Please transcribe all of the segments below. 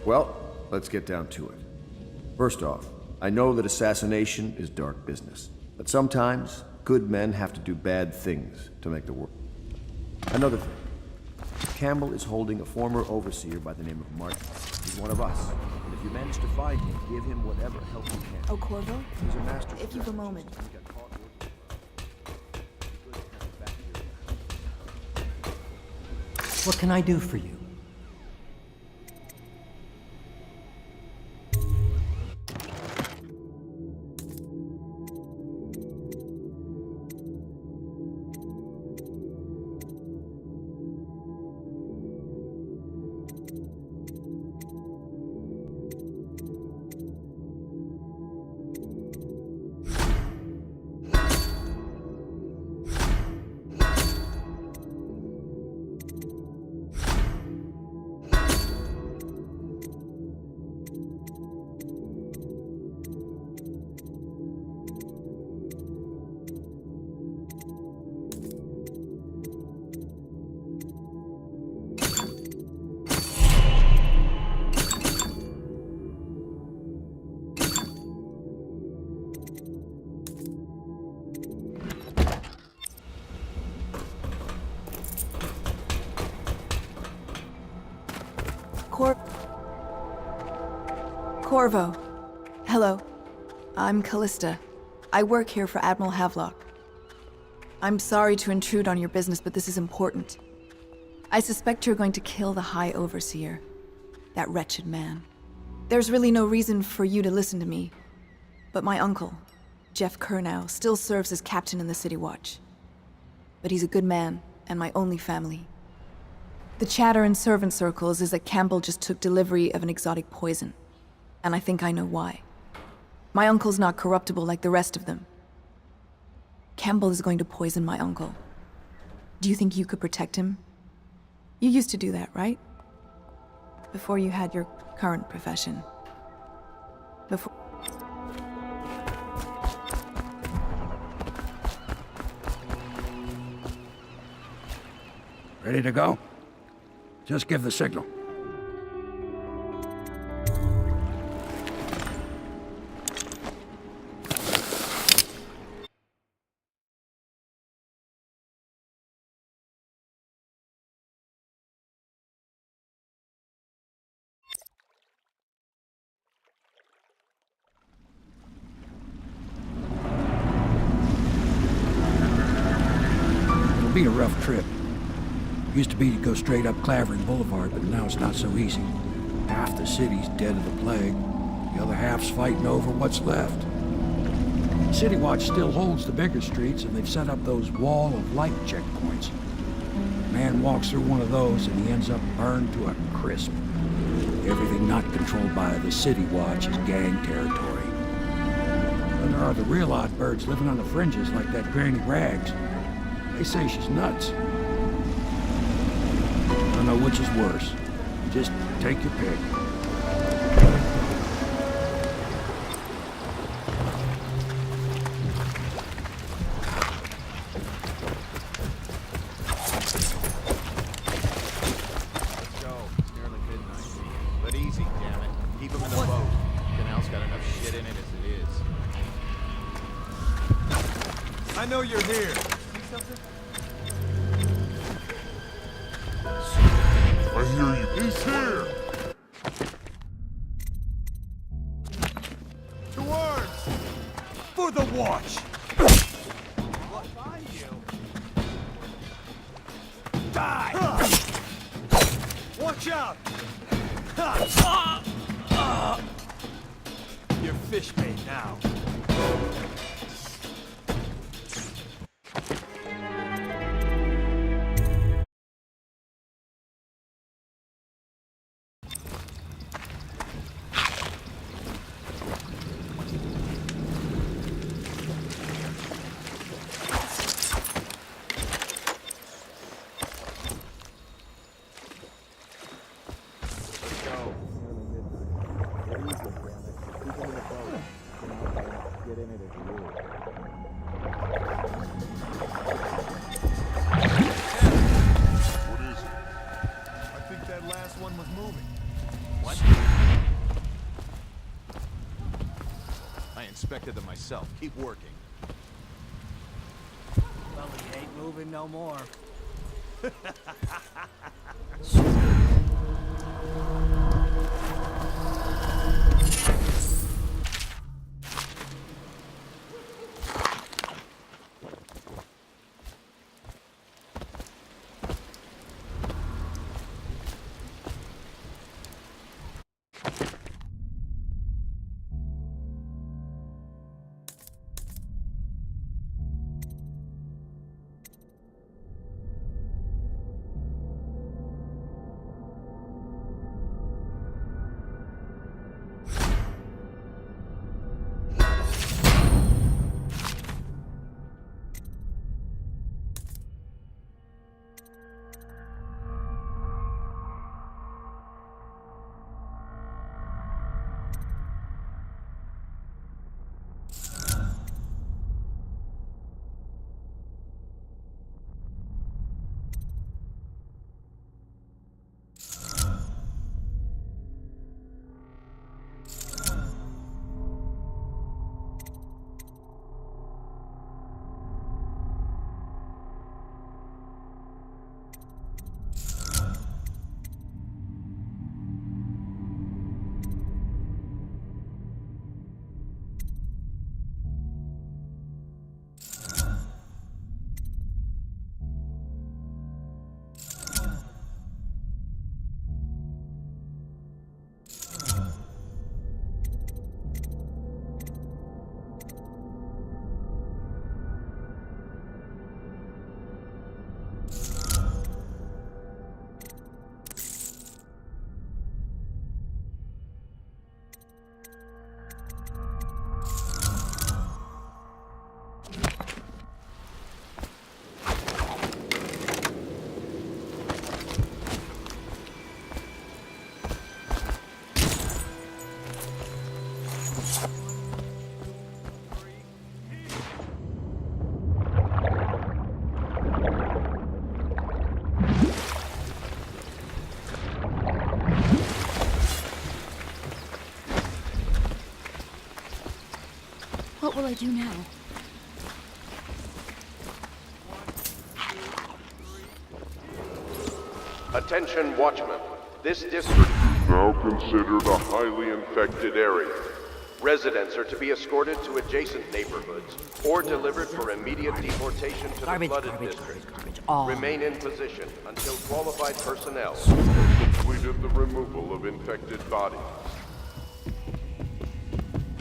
Well, let's get down to it. First off, I know that assassination is dark business, but sometimes good men have to do bad things to make the world. Another thing, Campbell is holding a former overseer by the name of Martin. He's one of us, and if you manage to find him, give him whatever help you can. Oh, Corvo? He's a master. If you've a moment. What can I do for you? Corvo. Hello. I'm Callista. I work here for Admiral Havelock. I'm sorry to intrude on your business, but this is important. I suspect you're going to kill the High Overseer. That wretched man. There's really no reason for you to listen to me. But my uncle, Jeff Kernow, still serves as captain in the City Watch. But he's a good man, and my only family. The chatter in servant circles is that Campbell just took delivery of an exotic poison. And I think I know why. My uncle's not corruptible like the rest of them. Campbell is going to poison my uncle. Do you think you could protect him? You used to do that, right? Before you had your current profession. Before... Ready to go? Just give the signal. It'll be a rough trip. Used to be to go straight up Clavering Boulevard, but now it's not so easy. Half the city's dead of the plague. The other half's fighting over what's left. City Watch still holds the bigger streets, and they've set up those wall of light checkpoints. Man walks through one of those and he ends up burned to a crisp. Everything not controlled by the City Watch is gang territory. Then there are the real odd birds living on the fringes like that Granny Rags. They say she's nuts. I don't know which is worse. Just take your pick. I know you're here. See something? I hear you. He's here! Towards! For the watch! I'll find you. Die! Watch out! You're fish bait now. Inspected them myself. Keep working. Well, he ain't moving no more. What will I do now? Attention, Watchmen. This district Now considered a highly infected area. residents are to be escorted to adjacent neighborhoods or delivered for immediate deportation to the flooded district. All. Remain in position until qualified personnel. Completed the removal of infected bodies.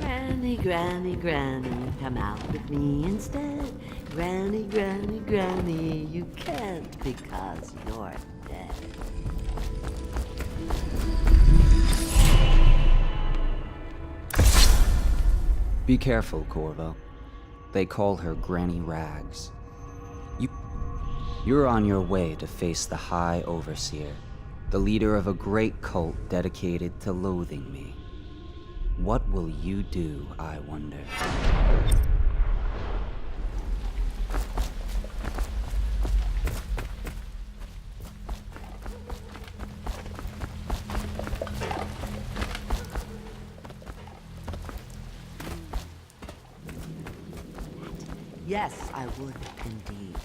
Granny, granny, granny, come out with me instead. Granny, granny, granny, you can't because you're dead. Be careful, Corvo. They call her Granny Rags. You're on your way to face the High Overseer, the leader of a great cult dedicated to loathing me. What will you do, I wonder? Yes, I would indeed.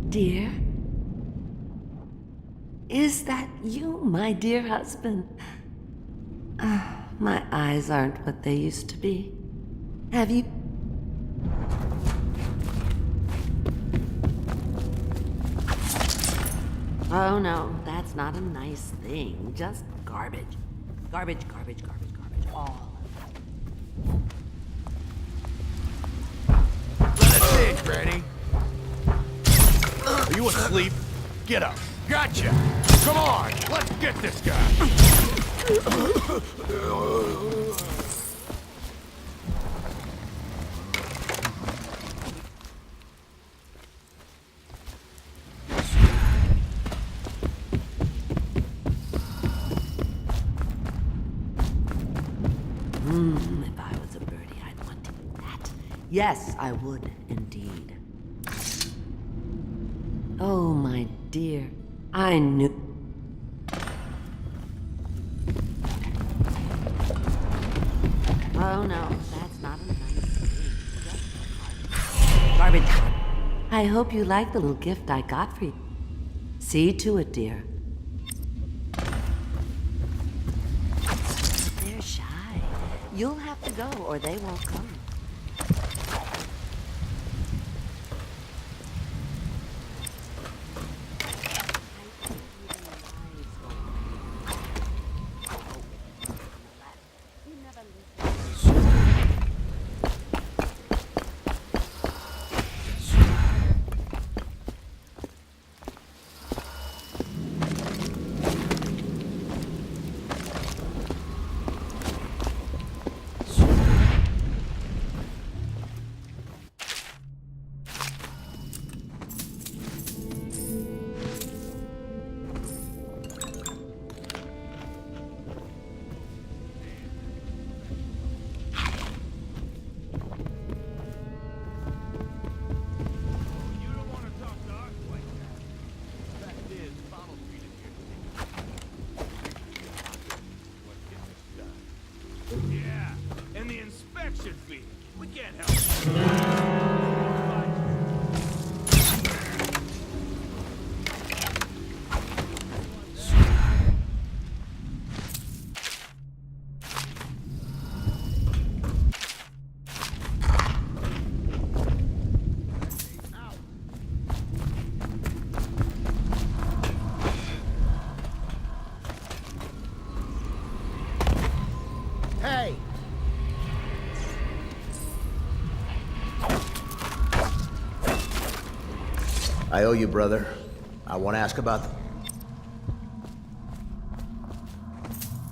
Dear? Is that you, my dear husband? My eyes aren't what they used to be. Have you... Oh no, that's not a nice thing. Just garbage. Garbage, garbage, garbage, garbage. All of Let us in, Granny. Are you asleep? Get up. Gotcha. Come on, let's get this guy. If I was a birdie, I'd want to eat that. Yes, I would indeed. Oh, my dear, I knew. Oh no, that's not a nice thing. Garbage. I hope you like the little gift I got for you. See to it, dear. They're shy. You'll have to go, or they won't come. Yeah, and the inspection fee. We can't help. Hey! I owe you, brother. I want to ask about the...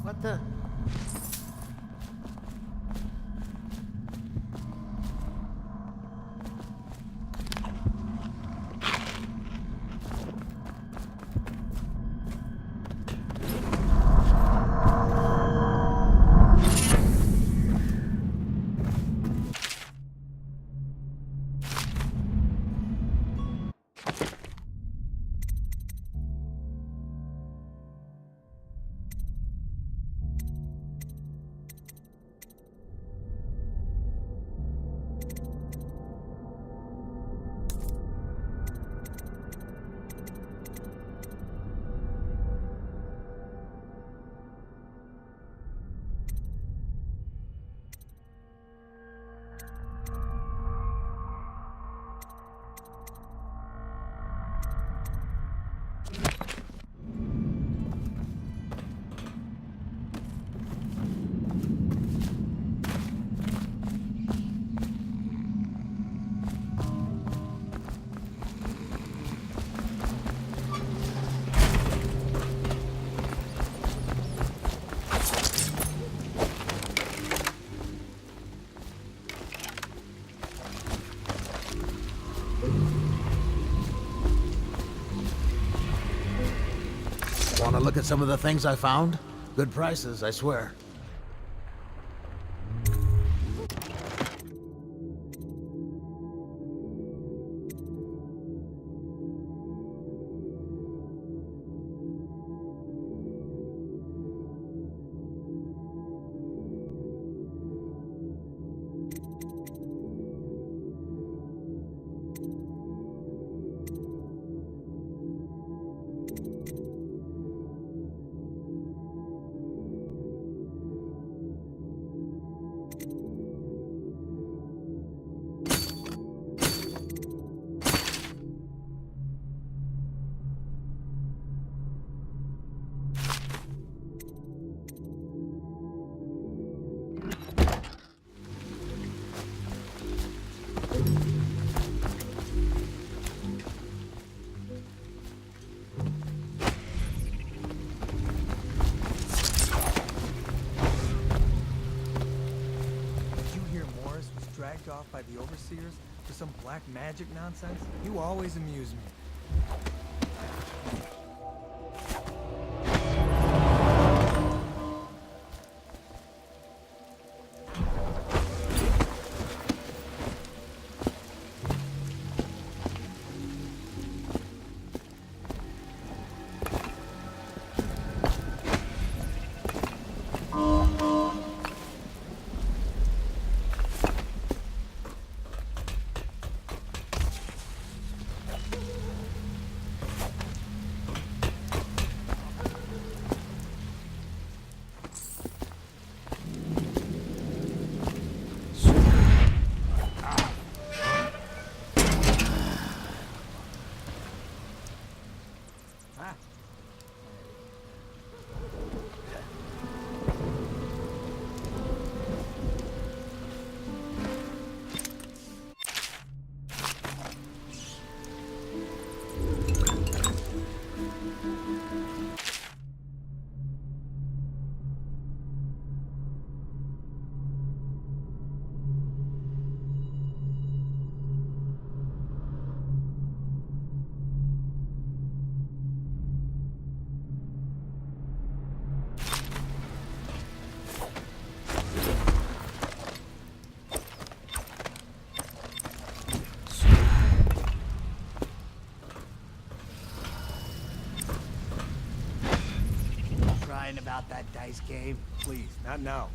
What the? Want to look at some of the things I found? Good prices, I swear. Dragged off by the overseers for some black magic nonsense? You always amuse me. About that dice game? Please, not now.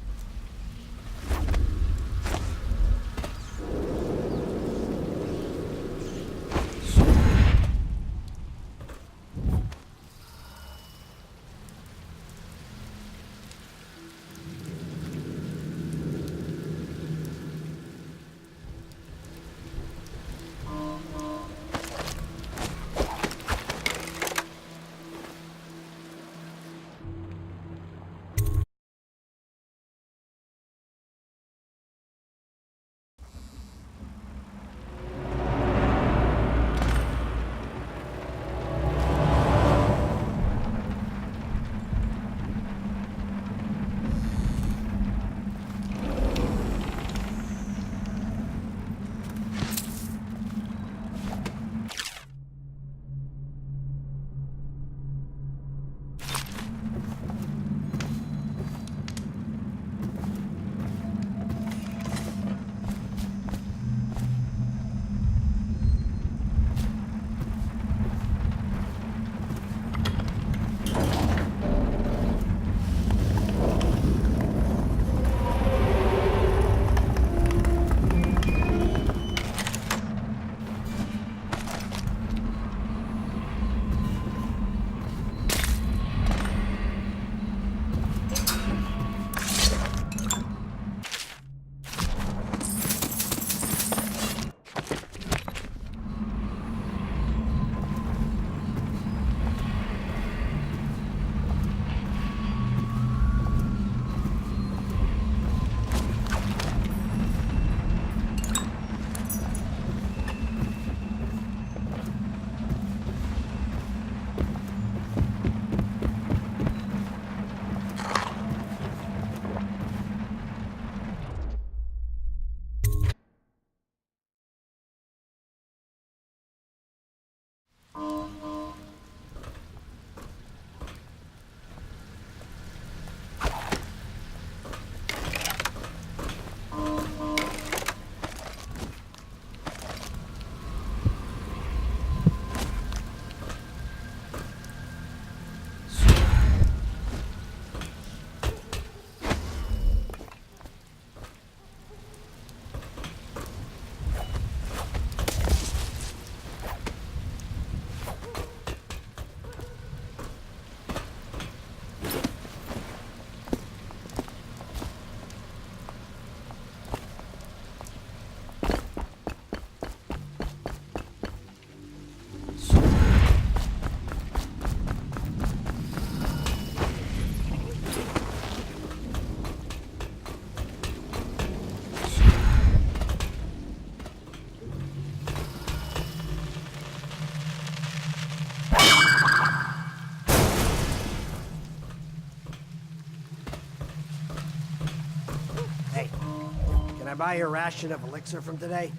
buy your ration of elixir from today?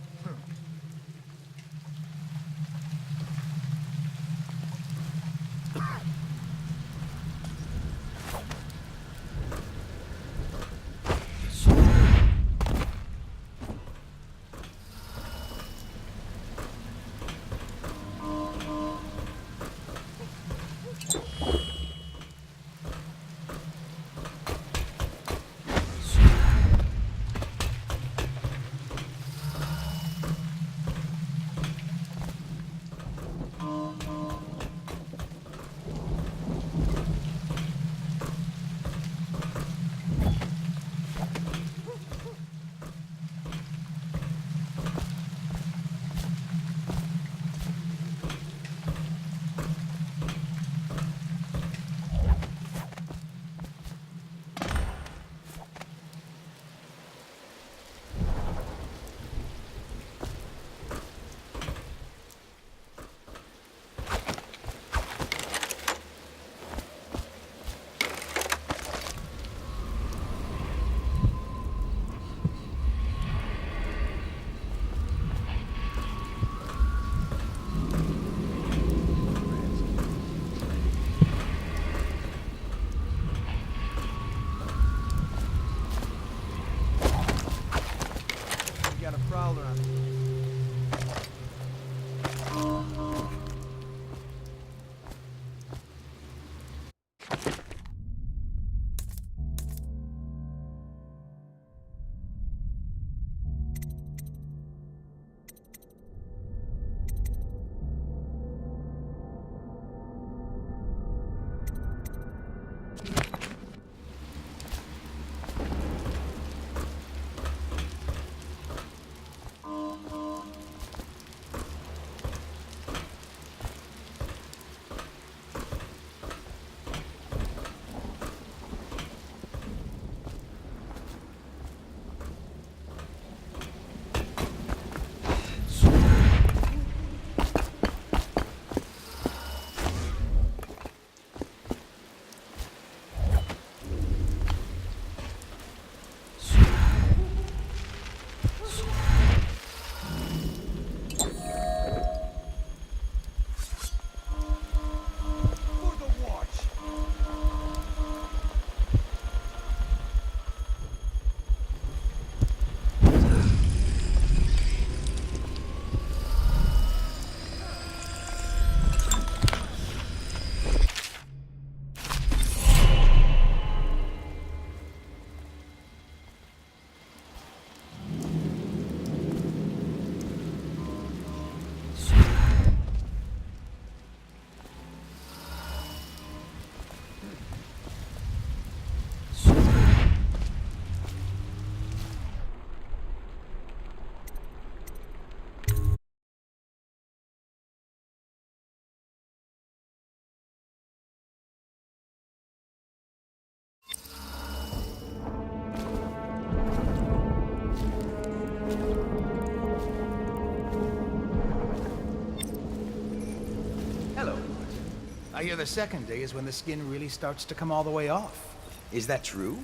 I hear the second day is when the skin really starts to come all the way off. Is that true?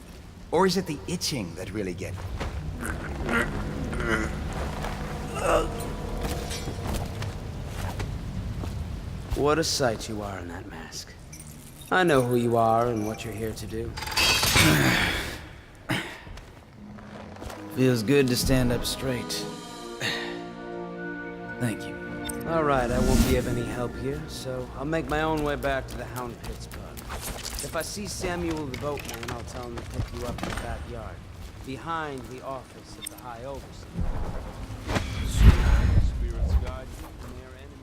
Or is it the itching that really gets you? What a sight you are in that mask. I know who you are and what you're here to do. Feels good to stand up straight. Thank you. All right, I won't be of any help here, so I'll make my own way back to the Hound Pit's pub. If I see Samuel the boatman, I'll tell him to pick you up in the backyard, behind the office of the High Overseer.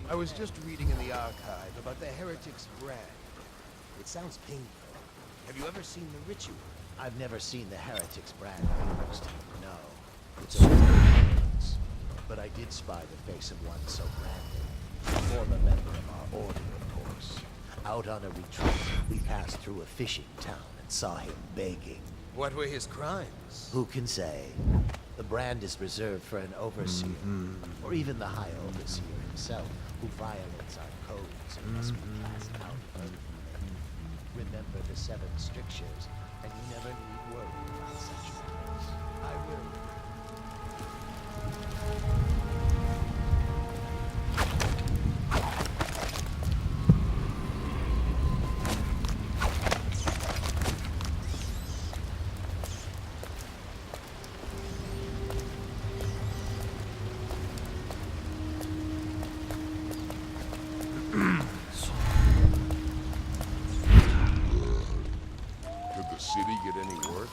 I was just reading in the archive about the Heretic's brand. It sounds painful. Have you ever seen the ritual? I've never seen the Heretic's brand used. No. It's only words. But I did spy the face of one so branded. A former member of our order, of course. Out on a retreat, we passed through a fishing town and saw him begging. What were his crimes? Who can say? The brand is reserved for an overseer, or even the High Overseer himself, who violates our codes and must be cast out permanently. Remember the 7 strictures, and you never need worry about such matters. I will. Could the city get any worse?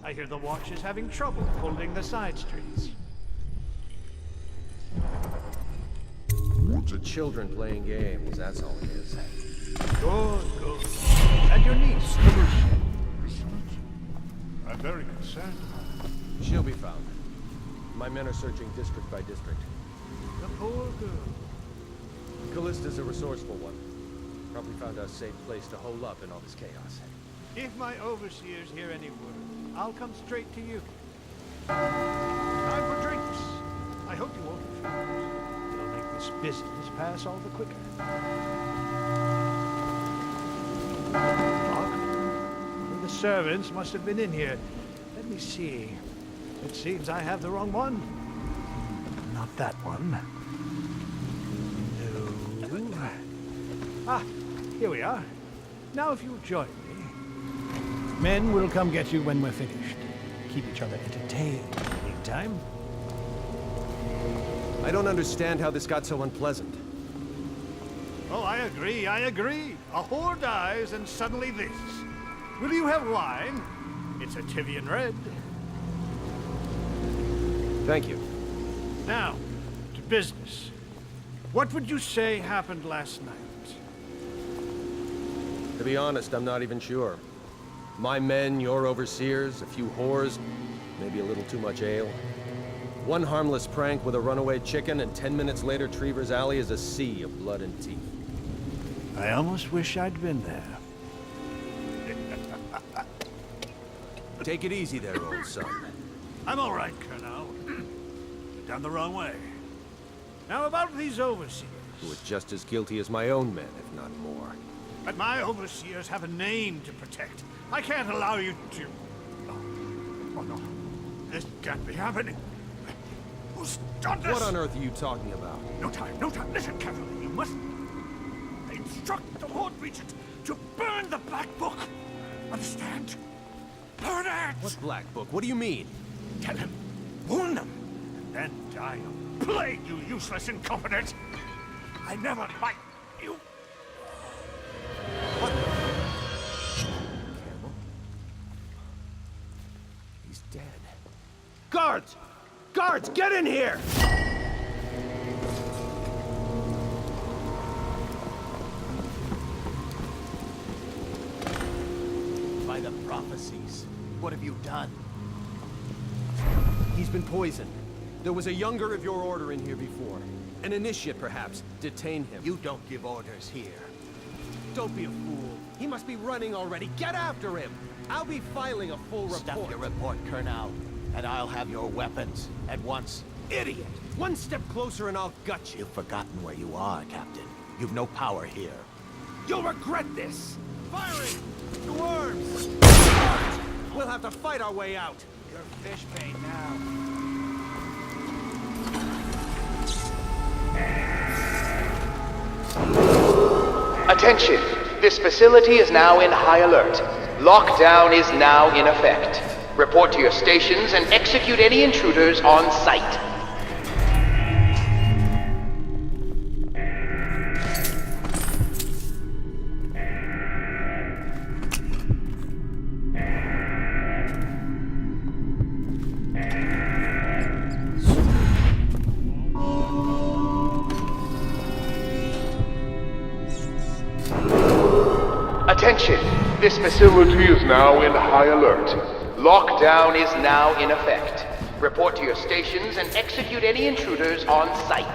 I hear the watch is having trouble holding the side streets. Bunch of children playing games, that's all it is. Good, good. And your niece, I'm very concerned. She'll be found. My men are searching district by district. the poor girl. Callista's a resourceful one. Probably found a safe place to hole up in all this chaos. If my overseers hear any word, I'll come straight to you. Time for drinks. I hope you won't refuse. It'll make this business pass all the quicker. Locked? One of the servants must have been in here. Let me see. It seems I have the wrong one. Not that one. No. Ah, here we are. Now if you'll join me. Men will come get you when we're finished. Keep each other entertained in the meantime. I don't understand how this got so unpleasant. Oh, I agree, I agree. A whore dies and suddenly this. Will you have wine? It's a Tivian red. Thank you. Now, to business. What would you say happened last night? To be honest, I'm not even sure. My men, your overseers, a few whores, maybe a little too much ale. One harmless prank with a runaway chicken, and 10 minutes later, Trevor's Alley is a sea of blood and teeth. I almost wish I'd been there. Take it easy there, old son. I'm all right, Colonel. But down the wrong way. Now about these overseers. Who are just as guilty as my own men, if not more. But my overseers have a name to protect. I can't allow you to... Oh no. This can't be happening. Who's done this? What on earth are you talking about? No time, no time. Listen carefully. You must... instruct the Lord Regent to burn the Black Book. Understand? Burn it! What Black Book? What do you mean? Tell him. Warn them. And then die of plague, you useless incompetent. I never liked you. What? Campbell? He's dead. Guards! Guards, get in here! By the prophecies, what have you done? He's been poisoned. There was a younger of your order in here before. An initiate, perhaps. Detain him. You don't give orders here. Don't be a fool. He must be running already. Get after him! I'll be filing a full report. Stop your report, Colonel, and I'll have your weapons at once. Idiot! One step closer and I'll gut you. You've forgotten where you are, Captain. You've no power here. You'll regret this! Firing! To arms! We'll have to fight our way out. You're fish bait now. Attention! This facility is now in high alert. Lockdown is now in effect. Report to your stations and execute any intruders on sight. Attention! This facility is now in high alert. Lockdown is now in effect. Report to your stations and execute any intruders on sight.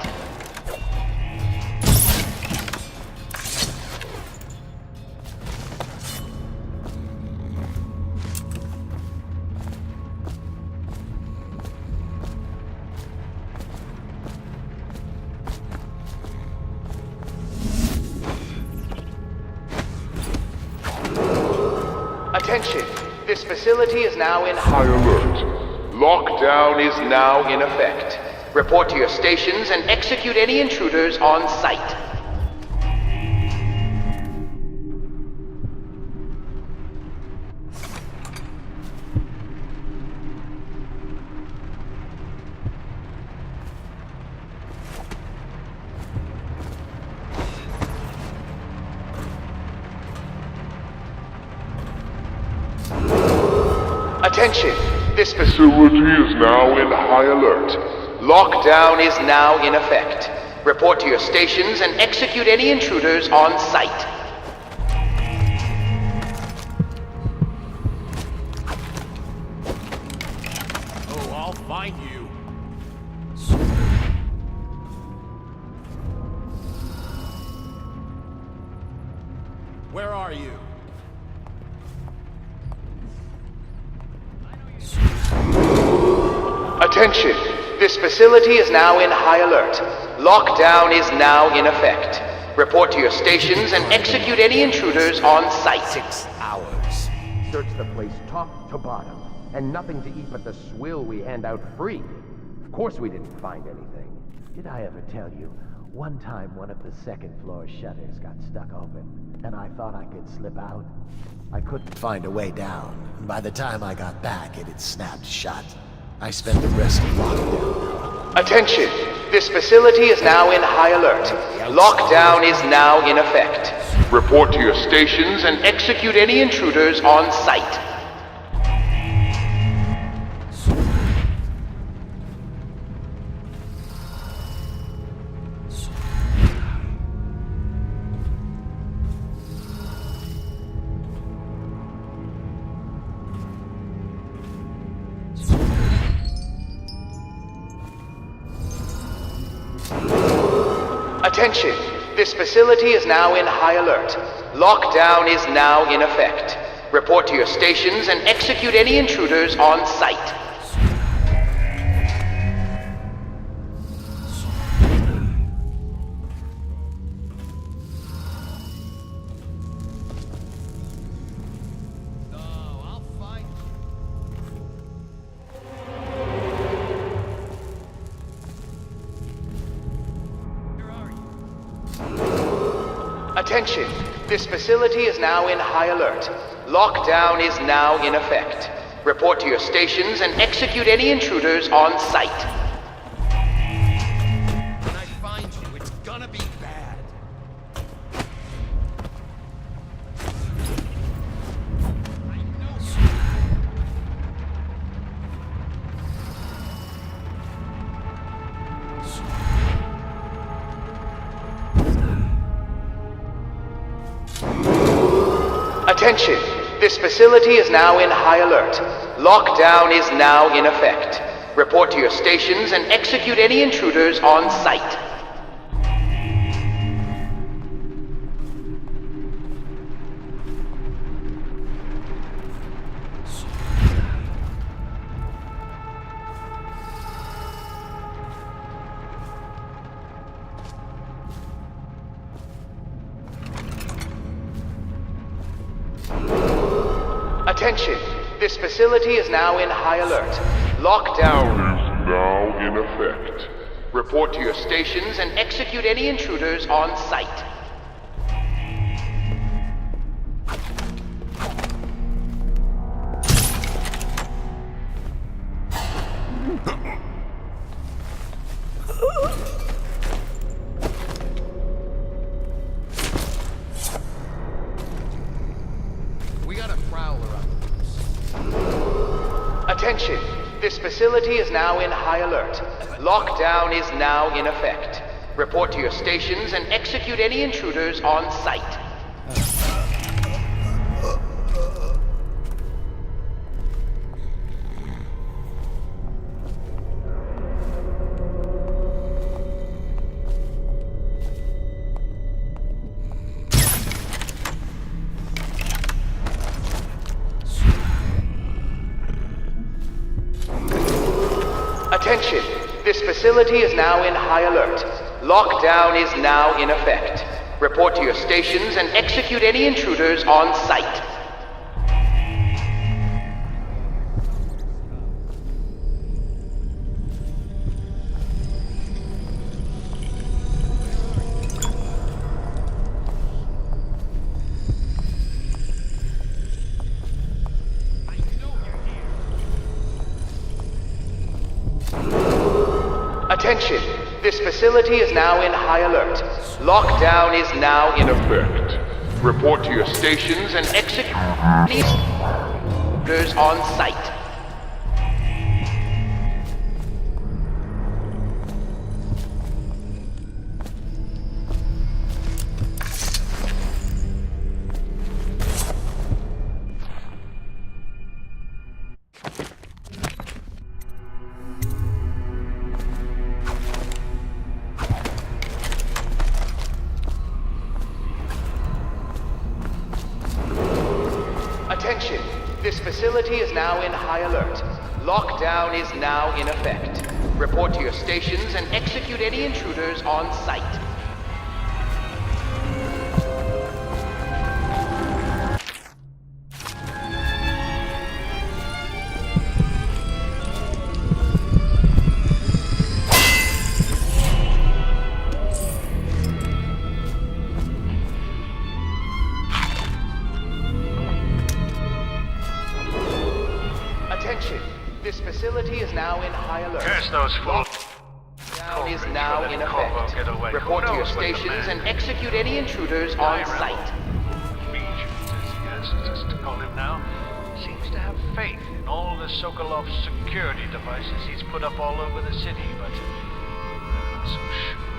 Attention! This facility is now in high alert. Lockdown is now in effect. Report to your stations and execute any intruders on sight. Attention! This facility is now in high alert. Lockdown is now in effect. Report to your stations and execute any intruders on sight. Oh, I'll find you. Where are you? Attention! This facility is now in high alert. Lockdown is now in effect. Report to your stations and execute any intruders on sight. 6 hours. Search the place top to bottom, and nothing to eat but the swill we hand out free. Of course we didn't find anything. Did I ever tell you? One time one of the second floor shutters got stuck open, and I thought I could slip out. I couldn't find a way down, and by the time I got back, it had snapped shut. I spent the rest of lockdown. Attention! This facility is now in high alert. Lockdown is now in effect. Report to your stations and execute any intruders on sight. Attention! This facility is now in high alert. Lockdown is now in effect. Report to your stations and execute any intruders on sight. Attention! This facility is now in high alert. Lockdown is now in effect. Report to your stations and execute any intruders on sight. When I find you, it's gonna be bad. Attention! This facility is now in high alert. Lockdown is now in effect. Report to your stations and execute any intruders on sight. Attention, this facility is now in high alert. Lockdown is now in effect. Report to your stations and execute any intruders on site. We got a prowler on the loose. Attention, this facility is now in high alert. Lockdown is now in effect. Report to your stations and execute any intruders on site. Attention, this facility is now in high alert. Lockdown is now in effect. Report to your stations and execute any intruders on site. Attention, this facility is now in high alert. Lockdown is now in effect. Report to your stations and execute any intruders on site. Attention, this facility is now in high alert. Lockdown is now in effect. Report to your stations and execute any intruders on site. Attention, this facility is now in high alert. Curse those fools. Lockdown is now in effect. Report to your stations and execute any intruders on site. Regent, as he asks us to call him now, seems to have faith in all the Sokolov's security devices he's put up all over the city, but I'm not so sure.